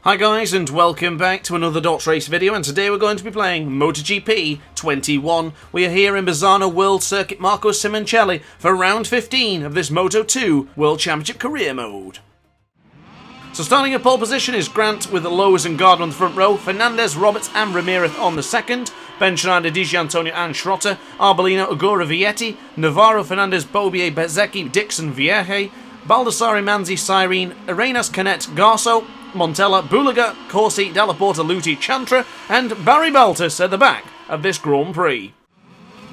Hi guys and welcome back to another Dot Race video, and today we're going to be playing MotoGP 21. We are here in Misano World Circuit Marco Simoncelli for round 15 of this Moto2 World Championship Career Mode. So starting at pole position is Grant with Lowe's and Gardner on the front row, Fernandez, Roberts and Ramirez on the second, Ben Schneider, Di Gianantonio and Schrotter, Arbolino, Agora, Vietti, Navarro, Fernandez, Bobier, Bezzecchi, Dixon, Vierge, Baldassari, Manzi, Cyrene, Arenas, Canet, Garso, Montella, Bulaga, Corsi, Dellaporta, Luti, Chantra, and Barry Baltus at the back of this Grand Prix.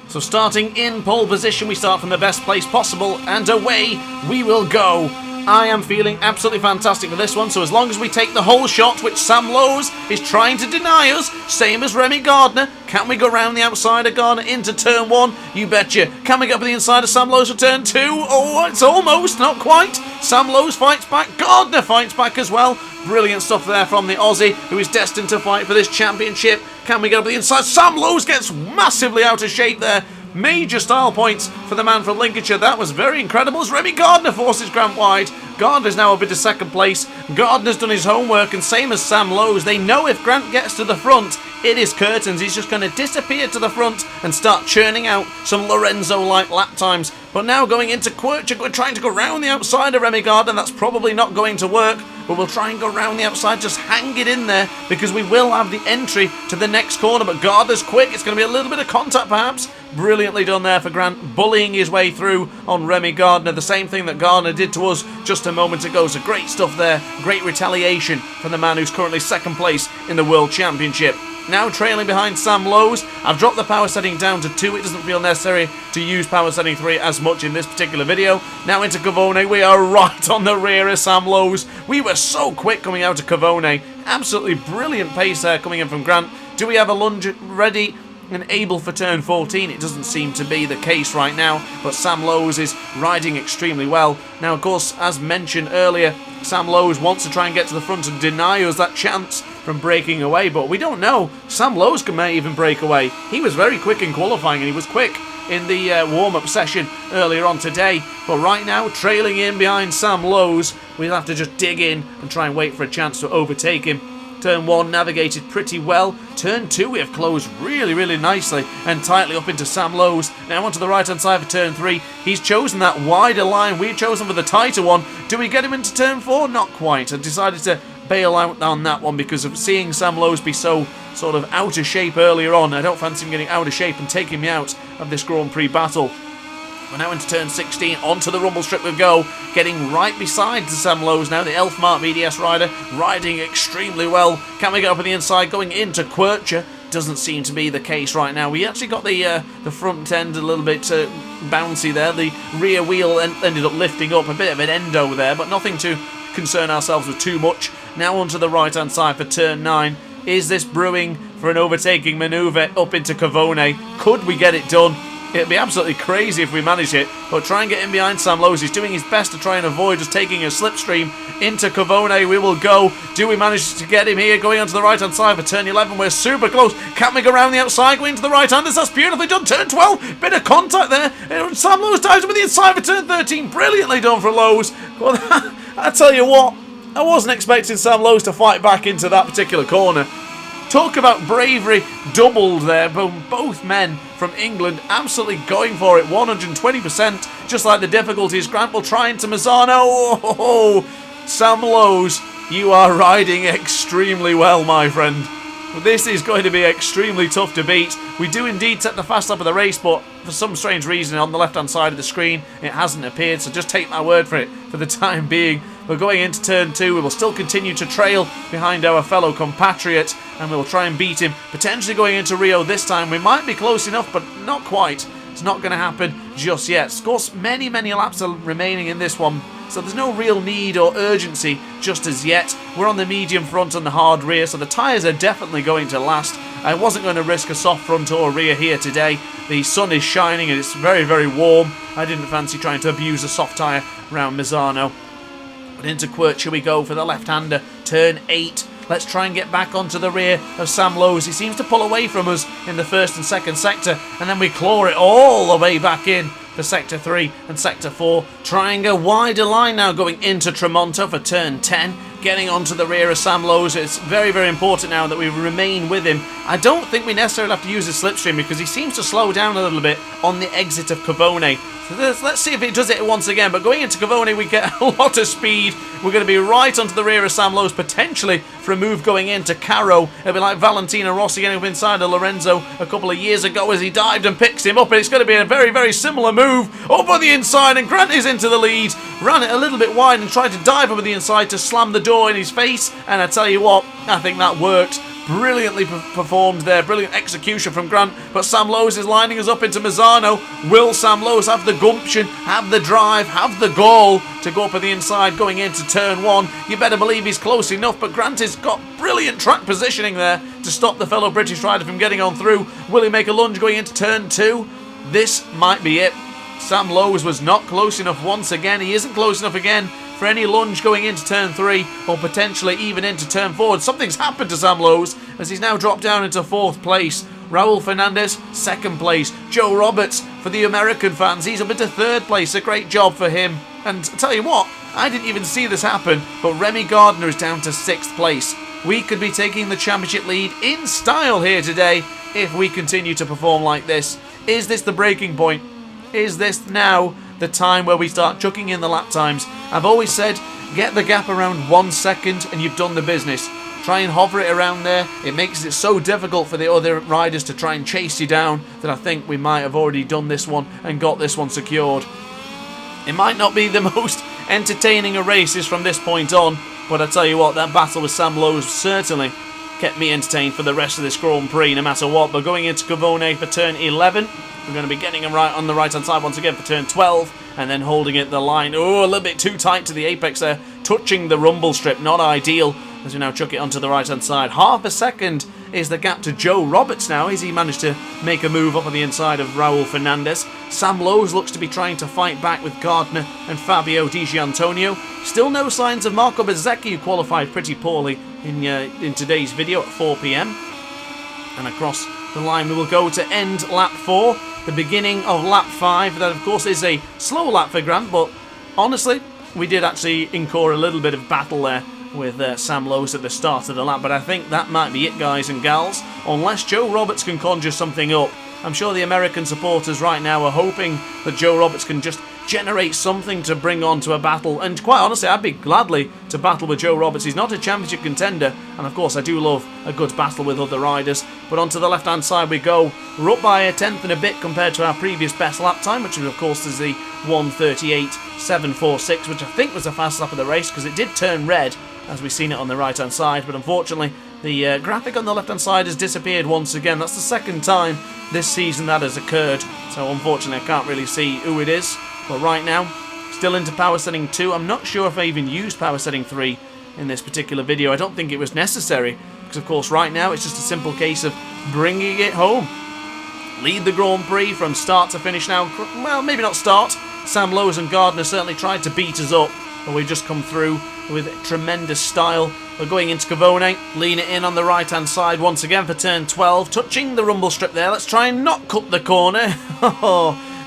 So starting in pole position, we start from the best place possible, and away we will go. I am feeling absolutely fantastic for this one, so as long as we take the whole shot, which Sam Lowe's is trying to deny us, same as Remy Gardner. Can we go round the outside of Gardner into turn 1? You betcha. Can we get up the inside of Sam Lowe's for turn 2? Oh, it's almost, not quite. Sam Lowe's fights back, Gardner fights back as well. Brilliant stuff there from the Aussie, who is destined to fight for this championship. Can we get up the inside? Sam Lowe's gets massively out of shape there. Major style points for the man from Lincolnshire. That was very incredible as Remy Gardner forces Grant wide. Gardner's now up into second place. Gardner's done his homework, and same as Sam Lowe's, they know if Grant gets to the front, it is curtains. He's just going to disappear to the front and start churning out some Lorenzo-like lap times. But now going into Quircher, we're trying to go round the outside of Remy Gardner. That's probably not going to work, but we'll try and go round the outside. Just hang it in there, because we will have the entry to the next corner. But Gardner's quick. It's going to be a little bit of contact, perhaps. Brilliantly done there for Grant, bullying his way through on Remy Gardner. The same thing that Gardner did to us just a moment ago. So great stuff there. Great retaliation from the man who's currently second place in the World Championship. Now trailing behind Sam Lowe's. I've dropped the power setting down to 2. It doesn't feel necessary to use power setting 3 as much in this particular video. Now into Cavone. We are right on the rear of Sam Lowe's. We were so quick coming out of Cavone. Absolutely brilliant pace there coming in from Grant. Do we have a lunge ready and able for turn 14? It doesn't seem to be the case right now, but Sam Lowe's is riding extremely well. Now, of course, as mentioned earlier, Sam Lowe's wants to try and get to the front and deny us that chance from breaking away, but we don't know. Sam Lowe's may even break away. He was very quick in qualifying, and he was quick in the warm-up session earlier on today. But right now, trailing in behind Sam Lowe's, we'll have to just dig in and try and wait for a chance to overtake him. Turn 1 navigated pretty well. Turn 2 we have closed really nicely and tightly up into Sam Lowe's. Now onto the right hand side for turn 3. He's chosen that wider line. We've chosen for the tighter one. Do we get him into turn 4? Not quite. I decided to bail out on that one because of seeing Sam Lowe's be so sort of out of shape earlier on. I don't fancy him getting out of shape and taking me out of this Grand Prix battle. We're now into turn 16, onto the rumble strip we go, getting right beside Sam Lowe's now, the Elfmark BDS rider, riding extremely well. Can we get up on the inside, going into Quircher? Doesn't seem to be the case right now. We actually got the front end a little bit bouncy there. The rear wheel ended up lifting up, a bit of an endo there, but nothing to concern ourselves with too much. Now onto the right hand side for turn 9. Is this brewing for an overtaking manoeuvre up into Cavone? Could we get it done? It'd be absolutely crazy if we manage it, but try and get in behind Sam Lowe's. He's doing his best to try and avoid just taking a slipstream into Cavone. We will go. Do we manage to get him here? Going onto the right-hand side for turn 11. We're super close. Can we go around the outside, going to the right-handers? That's beautifully done. Turn 12. Bit of contact there. And Sam Lowe's dives with the inside for turn 13. Brilliantly done for Lowe's. Well, I tell you what, I wasn't expecting Sam Lowe's to fight back into that particular corner. Talk about bravery doubled there. Both men from England absolutely going for it, 120%, just like the difficulties. Grant will try into Misano. Oh, Sam Lowe's, you are riding extremely well, my friend. This is going to be extremely tough to beat. We do indeed set the fast lap of the race, but for some strange reason on the left-hand side of the screen, it hasn't appeared, so just take my word for it for the time being. We're going into turn 2. We will still continue to trail behind our fellow compatriot, and we will try and beat him. Potentially going into Rio this time. We might be close enough, but not quite. It's not going to happen just yet. Of course, many laps are remaining in this one, so there's no real need or urgency just as yet. We're on the medium front and the hard rear, so the tyres are definitely going to last. I wasn't going to risk a soft front or rear here today. The sun is shining and it's very warm. I didn't fancy trying to abuse a soft tyre around Misano. But into Quircher we go for the left-hander. Turn 8. Let's try and get back onto the rear of Sam Lowe's. He seems to pull away from us in the first and second sector, and then we claw it all the way back in for Sector 3 and Sector 4. Trying a wider line now going into Tremonto for turn 10. getting onto the rear of Sam Lowes. It's very, very important now that we remain with him. I don't think we necessarily have to use his slipstream because he seems to slow down a little bit on the exit of Cavone. So let's see if it does it once again. But going into Cavone, we get a lot of speed. We're going to be right onto the rear of Sam Lowes, potentially for a move going into Caro. It'll be like Valentino Rossi getting up inside of Lorenzo a couple of years ago as he dived and picks him up. And it's going to be a very, very similar move up on the inside. And Grant is into the lead. Ran it a little bit wide and tried to dive over the inside to slam the door in his face. And I tell you what, I think that worked. Brilliantly performed there, brilliant execution from Grant, but Sam Lowes is lining us up into Misano. Will Sam Lowes have the gumption, have the drive, have the goal to go up at the inside going into turn 1? You better believe he's close enough, but Grant has got brilliant track positioning there to stop the fellow British rider from getting on through. Will he make a lunge going into turn 2? This might be it. Sam Lowes was not close enough once again. He isn't close enough again for any lunge going into turn 3 or potentially even into turn 4. Something's happened to Sam Lowes as he's now dropped down into 4th place. Raul Fernandez, 2nd place. Joe Roberts, for the American fans, he's up into 3rd place. A great job for him. And I tell you what, I didn't even see this happen, but Remy Gardner is down to 6th place. We could be taking the championship lead in style here today if we continue to perform like this. Is this the breaking point? Is this now the time where we start chucking in the lap times? I've always said, get the gap around 1 second and you've done the business. Try and hover it around there. It makes it so difficult for the other riders to try and chase you down that I think we might have already done this one and got this one secured. It might not be the most entertaining of races from this point on, but I tell you what, that battle with Sam Lowes certainly kept me entertained for the rest of this Grand Prix, no matter what. But going into Cavone for turn 11, we're going to be getting him right on the right-hand side once again for turn 12, and then holding it the line. Oh, a little bit too tight to the apex there, touching the rumble strip, not ideal, as we now chuck it onto the right-hand side. Half a second is the gap to Joe Roberts now, as he managed to make a move up on the inside of Raul Fernandez. Sam Lowes looks to be trying to fight back with Gardner and Fabio Di Gianantonio. Still no signs of Marco Bezzecchi, who qualified pretty poorly in today's video at 4 PM. And across the line we will go to end lap 4, the beginning of lap 5. That of course is a slow lap for Grant, but honestly we did actually incur a little bit of battle there with Sam Lowes at the start of the lap, but I think that might be it, guys and gals, unless Joe Roberts can conjure something up. I'm sure the American supporters right now are hoping that Joe Roberts can just generate something to bring on to a battle, and quite honestly I'd be gladly to battle with Joe Roberts. He's not a championship contender, and of course I do love a good battle with other riders. But onto the left hand side we go. We're up by a tenth and a bit compared to our previous best lap time, which of course is the 1:38.746, which I think was the fastest lap of the race because it did turn red as we've seen it on the right hand side, but unfortunately the graphic on the left hand side has disappeared once again. That's the second time this season that has occurred, so unfortunately I can't really see who it is. But right now, still into power setting 2. I'm not sure if I even used power setting 3 in this particular video. I don't think it was necessary, because of course right now it's just a simple case of bringing it home. Lead the Grand Prix from start to finish now. Well, maybe not start. Sam Lowes and Gardner certainly tried to beat us up, but we've just come through with tremendous style. We're going into Cavone, lean it in on the right hand side once again for turn 12, touching the rumble strip there. Let's try and not cut the corner.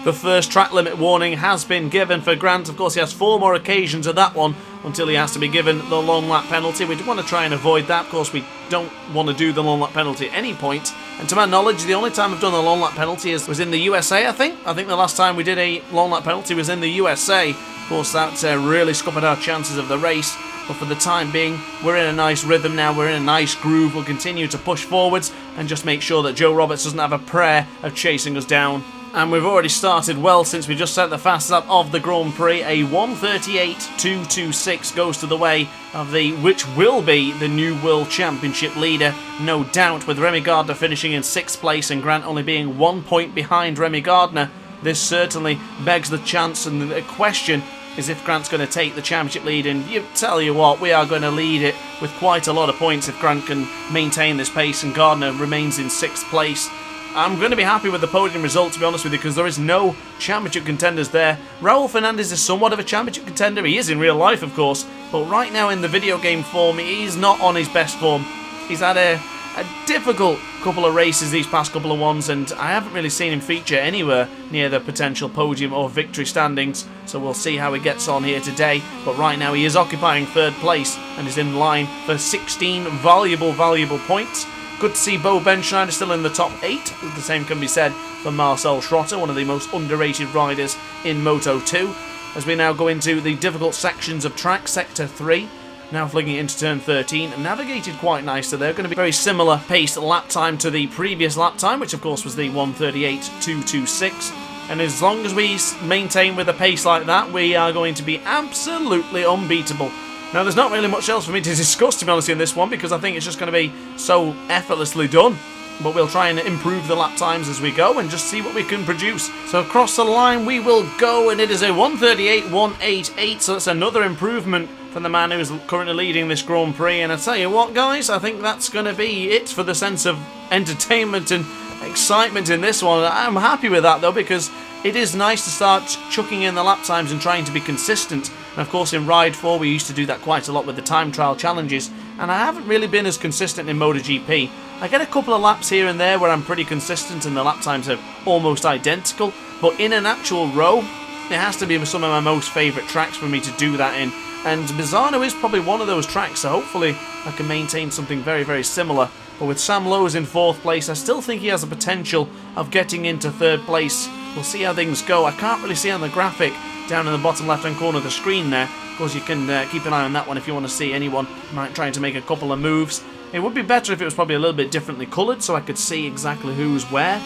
The first track limit warning has been given for Grant. Of course, he has 4 more occasions of that one until he has to be given the long lap penalty. We want to try and avoid that. Of course, we don't want to do the long lap penalty at any point. And to my knowledge, the only time I've done a long lap penalty was in the USA, I think. I think the last time we did a long lap penalty was in the USA. Of course, that really scuppered our chances of the race. But for the time being, we're in a nice rhythm now. We're in a nice groove. We'll continue to push forwards and just make sure that Joe Roberts doesn't have a prayer of chasing us down. And we've already started well since we just set the fastest lap of the Grand Prix. A 1:38.226 goes to the way of which will be the new World Championship leader, no doubt, with Remy Gardner finishing in 6th place and Grant only being 1 point behind Remy Gardner. This certainly begs the chance, and the question is if Grant's going to take the championship lead, and tell you what, we are going to lead it with quite a lot of points if Grant can maintain this pace and Gardner remains in 6th place. I'm going to be happy with the podium result, to be honest with you, because there is no championship contenders there. Raul Fernandez is somewhat of a championship contender. He is in real life, of course, but right now in the video game form, he's not on his best form. He's had a a difficult couple of races these past couple of ones, and I haven't really seen him feature anywhere near the potential podium or victory standings, so we'll see how he gets on here today. But right now he is occupying third place and is in line for 16 valuable points. Good to see Bo Benschneider still in the top 8. The same can be said for Marcel Schrotter, one of the most underrated riders in Moto2. As we now go into the difficult sections of track, Sector 3. Now flicking into turn 13, and navigated quite nicely. They're going to be very similar paced lap time to the previous lap time, which of course was the 1:38.226. And as long as we maintain with a pace like that, we are going to be absolutely unbeatable. Now, there's not really much else for me to discuss, to be honest, in this one, because I think it's just going to be so effortlessly done. But we'll try and improve the lap times as we go and just see what we can produce. So across the line we will go, and it is a 1:38.188, so that's another improvement from the man who is currently leading this Grand Prix. And I tell you what, guys, I think that's going to be it for the sense of entertainment and excitement in this one. I'm happy with that, though, because it is nice to start chucking in the lap times and trying to be consistent. And of course in Ride 4 we used to do that quite a lot with the time trial challenges, and I haven't really been as consistent in MotoGP. I get a couple of laps here and there where I'm pretty consistent and the lap times are almost identical, but in an actual row, it has to be some of my most favourite tracks for me to do that in. And Misano is probably one of those tracks, so hopefully I can maintain something very similar. But with Sam Lowe's in 4th place, I still think he has the potential of getting into 3rd place. We'll see how things go. I can't really see on the graphic down in the bottom left-hand corner of the screen there. Of course, you can keep an eye on that one if you want to see anyone trying to make a couple of moves. It would be better if it was probably a little bit differently coloured so I could see exactly who's where.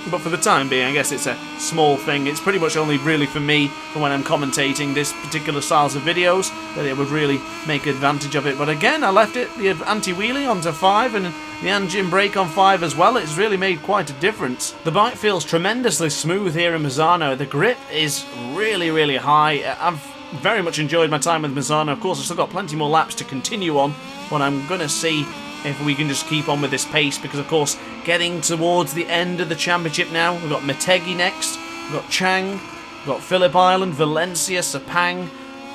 But for the time being, I guess it's a small thing. It's pretty much only really for me, for when I'm commentating this particular styles of videos, that it would really make advantage of it. But again, I left it, the anti-wheelie onto 5 and the engine brake on 5 as well. It's really made quite a difference. The bike feels tremendously smooth here in Misano. The grip is really high. I've very much enjoyed my time with Misano. Of course, I've still got plenty more laps to continue on, but I'm going to see if we can just keep on with this pace, because of course getting towards the end of the championship now, we've got Motegi next, we've got Chang, we've got Phillip Island, Valencia, Sepang,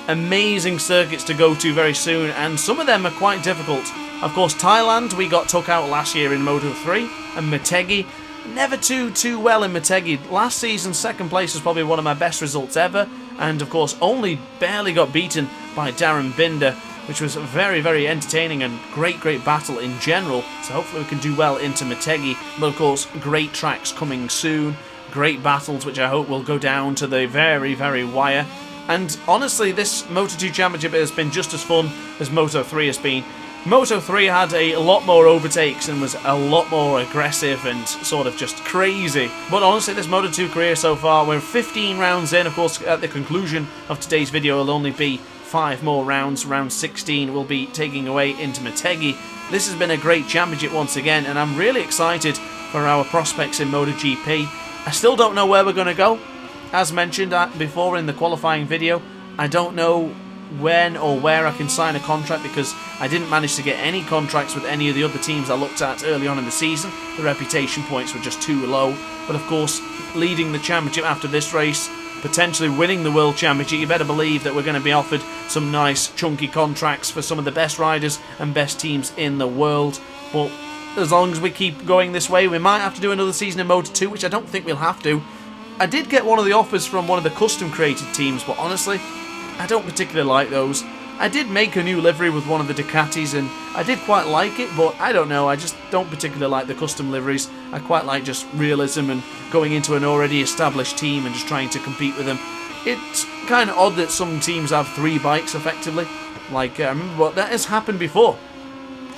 amazing circuits to go to very soon, and some of them are quite difficult. Of course Thailand we got took out last year in Moto3, and Motegi, never too well in Motegi. Last season 2nd place was probably one of my best results ever, and of course only barely got beaten by Darren Binder, which was a very entertaining and great battle in general. So hopefully we can do well into Motegi. But of course, great tracks coming soon, great battles which I hope will go down to the very wire. And honestly, this Moto2 Championship has been just as fun as Moto3 has been. Moto3 had a lot more overtakes and was a lot more aggressive and sort of just crazy. But honestly, this Moto2 career so far, we're 15 rounds in. Of course, at the conclusion of today's video, it'll only be 5 more rounds. Round 16 will be taking away into Motegi. This has been a great championship once again, and I'm really excited for our prospects in MotoGP. I still don't know where we're going to go. As mentioned before in the qualifying video, I don't know when or where I can sign a contract, because I didn't manage to get any contracts with any of the other teams I looked at early on in the season. The reputation points were just too low. But of course, leading the championship after this race, potentially winning the World Championship, you better believe that we're going to be offered some nice chunky contracts for some of the best riders and best teams in the world. But as long as we keep going this way, we might have to do another season in Moto2, which I don't think we'll have to. I did get one of the offers from one of the custom created teams, but honestly, I don't particularly like those. I did make a new livery with one of the Ducatis and I did quite like it, but I don't know, I just don't particularly like the custom liveries. I quite like just realism and going into an already established team and just trying to compete with them. It's kind of odd that some teams have 3 bikes effectively. Like, I remember what that has happened before.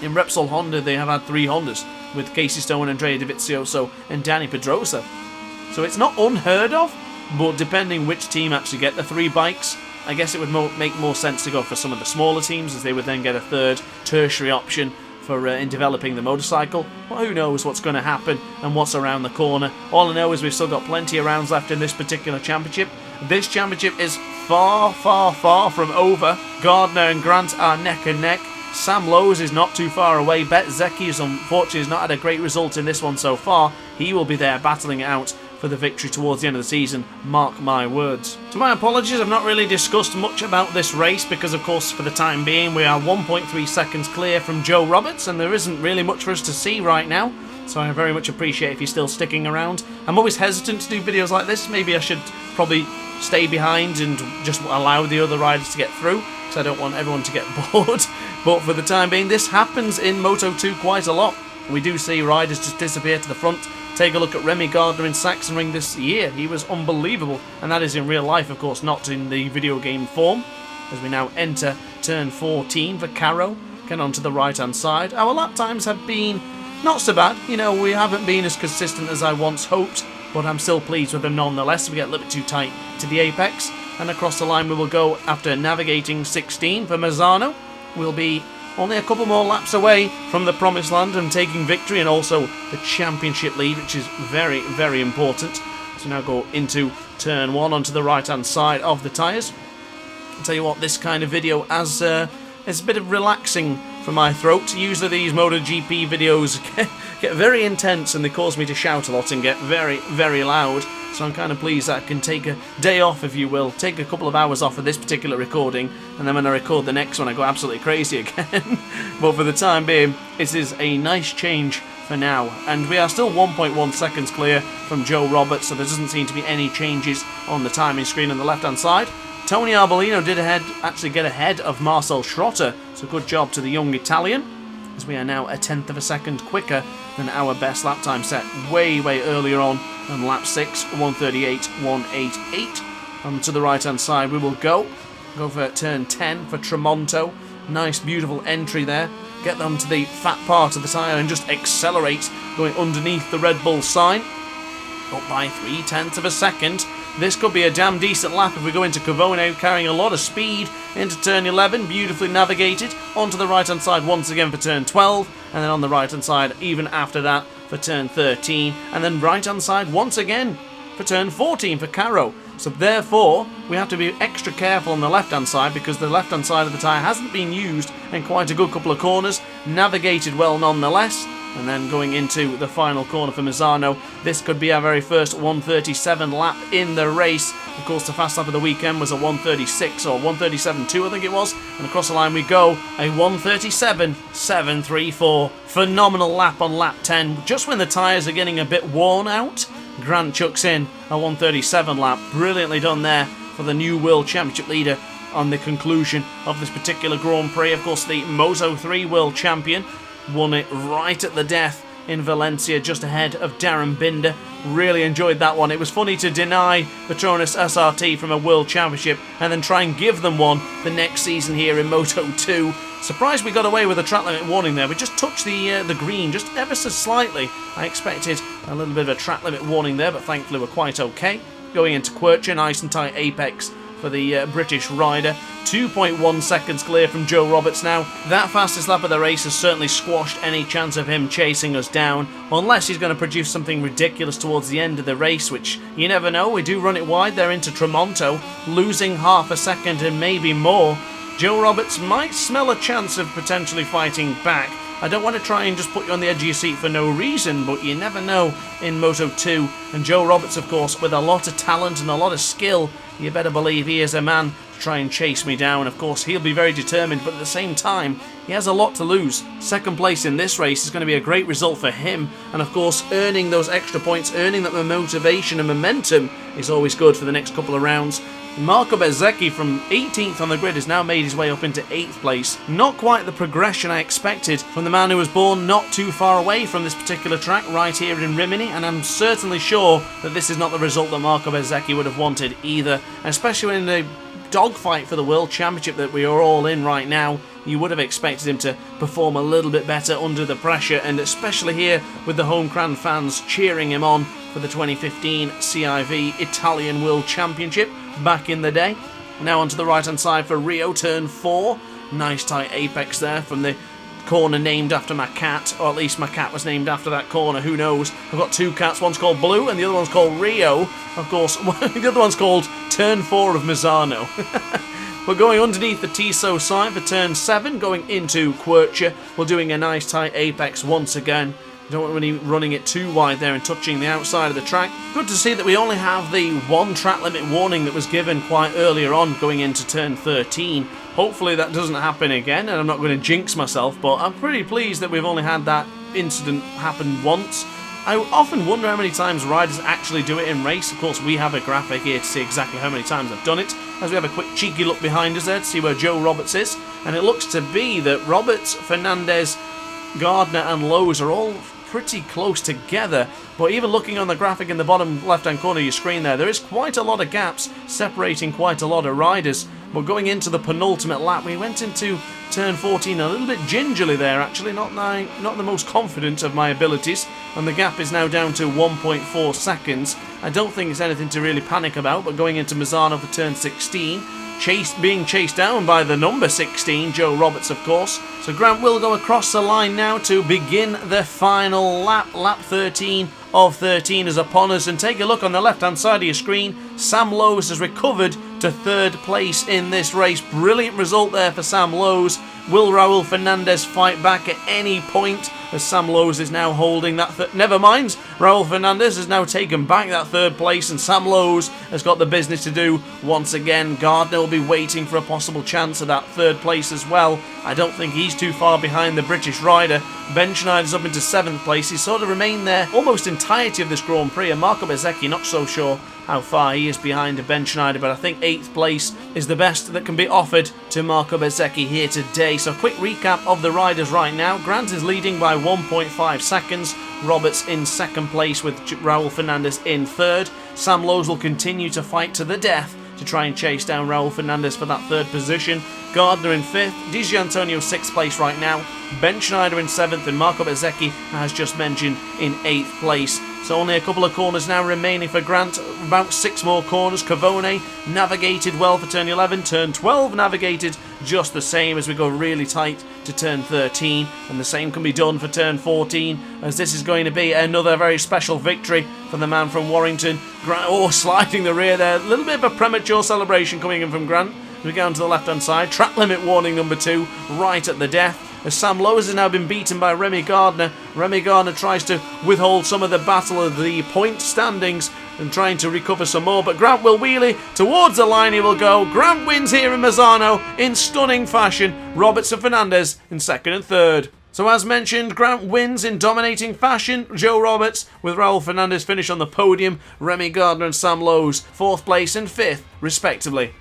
In Repsol Honda, they have had 3 Hondas with Casey Stone, Andrea Dovizioso and Danny Pedrosa. So it's not unheard of, but depending which team actually get the 3 bikes, I guess it would make more sense to go for some of the smaller teams, as they would then get a 3rd tertiary option for in developing the motorcycle. Well, who knows what's going to happen and what's around the corner. All I know is we've still got plenty of rounds left in this particular championship. This championship is far from over. Gardner and Grant are neck and neck. Sam Lowe's is not too far away. Bet Zeki has unfortunately not had a great result in this one so far. He will be there battling it out for the victory towards the end of the season, mark my words. So my apologies, I've not really discussed much about this race because of course for the time being we are 1.3 seconds clear from Joe Roberts and there isn't really much for us to see right now. So I very much appreciate if you're still sticking around. I'm always hesitant to do videos like this. Maybe I should probably stay behind and just allow the other riders to get through, because I don't want everyone to get bored. But for the time being, this happens in Moto2 quite a lot. We do see riders just disappear to the front. Take a look at Remy Gardner in Sachsenring this year. He was unbelievable, and that is in real life, of course, not in the video game form. As we now enter turn 14 for Caro, get onto the right-hand side. Our lap times have been not so bad. You know, we haven't been as consistent as I once hoped, but I'm still pleased with them nonetheless. We get a little bit too tight to the apex, and across the line we will go after navigating 16 for Misano. We'll be only a couple more laps away from the promised land and taking victory and also the championship lead, which is very, very important. So now go into turn 1 onto the right-hand side of the tyres. I'll tell you what, this kind of video is a bit of relaxing for my throat. Usually these MotoGP videos get very intense and they cause me to shout a lot and get very, very loud. So I'm kind of pleased that I can take a day off, if you will, take a couple of hours off of this particular recording, and then when I record the next one I go absolutely crazy again. But for the time being, this is a nice change for now. And we are still 1.1 seconds clear from Joe Roberts, so there doesn't seem to be any changes on the timing screen on the left-hand side. Tony Arbolino did actually get ahead of Marcel Schrotter, so good job to the young Italian, as we are now a tenth of a second quicker than our best lap time set way, way earlier on lap 6, 1:38.188. On to the right-hand side we will go for turn 10 for Tramonto. Nice, beautiful entry there. Get them to the fat part of the tyre and just accelerate, going underneath the Red Bull sign. Up by 0.3 of a second. This could be a damn decent lap if we go into Cavono carrying a lot of speed into turn 11, beautifully navigated, onto the right hand side once again for turn 12, and then on the right hand side even after that for turn 13, and then right hand side once again for turn 14 for Caro. So therefore we have to be extra careful on the left hand side because the left hand side of the tyre hasn't been used in quite a good couple of corners, navigated well nonetheless. And then going into the final corner for Misano, this could be our very first 1:37 lap in the race. Of course, the fast lap of the weekend was a 1:36 or 1:37.2, I think it was. And across the line we go, a 1:37.734. Phenomenal lap on lap 10. Just when the tyres are getting a bit worn out, Grant chucks in a 1:37 lap. Brilliantly done there for the new World Championship leader on the conclusion of this particular Grand Prix. Of course, the Moto3 World Champion won it right at the death in Valencia, just ahead of Darren Binder. Really enjoyed that one. It was funny to deny Petronas SRT from a World Championship and then try and give them one the next season here in Moto2. Surprised we got away with a track limit warning there. We just touched the green just ever so slightly. I expected a little bit of a track limit warning there, but thankfully we're quite okay. Going into Quercia, nice and tight apex for the British rider. 2.1 seconds clear from Joe Roberts now. That fastest lap of the race has certainly squashed any chance of him chasing us down, unless he's going to produce something ridiculous towards the end of the race, which you never know. We do run it wide there into Tramonto, losing half a second and maybe more. Joe Roberts might smell a chance of potentially fighting back. I don't want to try and just put you on the edge of your seat for no reason, but you never know in Moto2. And Joe Roberts, of course, with a lot of talent and a lot of skill, you better believe he is a man to try and chase me down. Of course, he'll be very determined, but at the same time, he has a lot to lose. Second place in this race is going to be a great result for him, and of course, earning those extra points, earning that motivation and momentum is always good for the next couple of rounds. Marco Bezzecchi from 18th on the grid has now made his way up into 8th place. Not quite the progression I expected from the man who was born not too far away from this particular track, right here in Rimini, and I'm certainly sure that this is not the result that Marco Bezzecchi would have wanted either, especially in the dogfight for the World Championship that we are all in right now. You would have expected him to perform a little bit better under the pressure, and especially here with the home crowd fans cheering him on for the 2015 CIV Italian World Championship back in the day. Now onto the right hand side for Rio, turn 4. Nice tight apex there from the corner named after my cat, or at least my cat was named after that corner, who knows. I've got two cats, one's called Blue and the other one's called Rio. Of course, the other one's called turn 4 of Misano. We're going underneath the Tissot sign for turn 7, going into Quercia. We're doing a nice tight apex once again. You don't want him running it too wide there and touching the outside of the track. Good to see that we only have the one track limit warning that was given quite earlier on going into turn 13. Hopefully that doesn't happen again, and I'm not going to jinx myself, but I'm pretty pleased that we've only had that incident happen once. I often wonder how many times riders actually do it in race. Of course, we have a graphic here to see exactly how many times I've done it, as we have a quick cheeky look behind us there to see where Joe Roberts is. And it looks to be that Roberts, Fernandez, Gardner and Lowe's are all pretty close together. But even looking on the graphic in the bottom left-hand corner of your screen there is quite a lot of gaps separating quite a lot of riders. But going into the penultimate lap, we went into turn 14 a little bit gingerly there, actually, not the most confident of my abilities, and the gap is now down to 1.4 seconds. I don't think it's anything to really panic about, but going into Misano for turn 16, being chased down by the number 16, Joe Roberts, of course. So Grant will go across the line now to begin the final lap. Lap 13 of 13 is upon us, and take a look on the left-hand side of your screen. Sam Lowe's has recovered to third place in this race. Brilliant result there for Sam Lowe's. Will Raul Fernandez fight back at any point, as Sam Lowe's is now holding that never mind, Raul Fernandez has now taken back that third place, and Sam Lowe's has got the business to do once again. Gardner will be waiting for a possible chance of that third place as well. I don't think he's too far behind the British rider. Ben Schneider's up into 7th place. He's sort of remained there almost entirety of this Grand Prix, and Marco Bezzecchi not so sure how far he is behind Ben Schneider, but I think 8th place is the best that can be offered to Marco Bezzecchi here today. So quick recap of the riders right now. Grant is leading by 1.5 seconds. Roberts in 2nd place with Raul Fernandez in 3rd. Sam Lowe's will continue to fight to the death to try and chase down Raul Fernandez for that 3rd position. Gardner in 5th, Di Gianantonio 6th place right now, Ben Schneider in 7th, and Marco Bezzecchi, as just mentioned, in 8th place. So only a couple of corners now remaining for Grant, about 6 more corners. Cavone navigated well for turn 11, turn 12 navigated just the same as we go really tight to turn 13, and the same can be done for turn 14, as this is going to be another very special victory for the man from Warrington. Grant, sliding the rear there, a little bit of a premature celebration coming in from Grant. We go on to the left-hand side, track limit warning number 2, right at the death, as Sam Lowe's has now been beaten by Remy Gardner. Remy Gardner tries to withhold some of the battle of the point standings and trying to recover some more, but Grant will wheelie towards the line. He will go. Grant wins here in Misano in stunning fashion. Roberts and Fernandez in 2nd and 3rd. So as mentioned, Grant wins in dominating fashion. Joe Roberts with Raul Fernandez finish on the podium. Remy Gardner and Sam Lowe's 4th place and 5th respectively.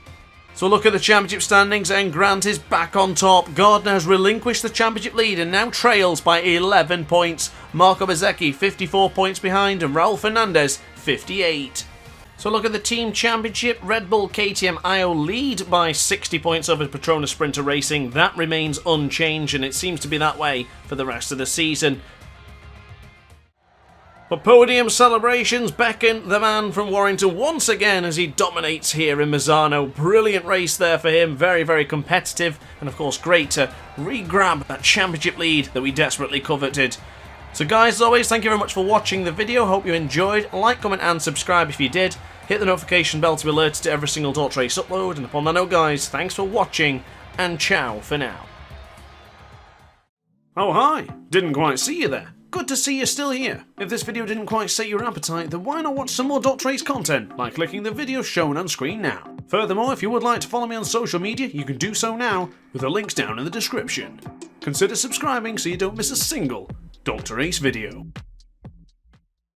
So look at the championship standings, and Grant is back on top. Gardner has relinquished the championship lead and now trails by 11 points. Marco Bezzecchi 54 points behind, and Raul Fernandez 58. So look at the team championship. Red Bull KTM IO lead by 60 points over Petronas Sprinter Racing. That remains unchanged, and it seems to be that way for the rest of the season. For podium celebrations, beckon the man from Warrington once again as he dominates here in Misano. Brilliant race there for him, very, very competitive, and of course great to re-grab that championship lead that we desperately coveted. So guys, as always, thank you very much for watching the video. Hope you enjoyed. Like, comment and subscribe if you did. Hit the notification bell to be alerted to every single Dot Race upload. And upon that note, guys, thanks for watching, and ciao for now. Oh hi, didn't quite see you there. Good to see you're still here. If this video didn't quite sate your appetite, then why not watch some more Dot Race content by clicking the video shown on screen now. Furthermore, if you would like to follow me on social media, you can do so now with the links down in the description. Consider subscribing so you don't miss a single Dot Race video.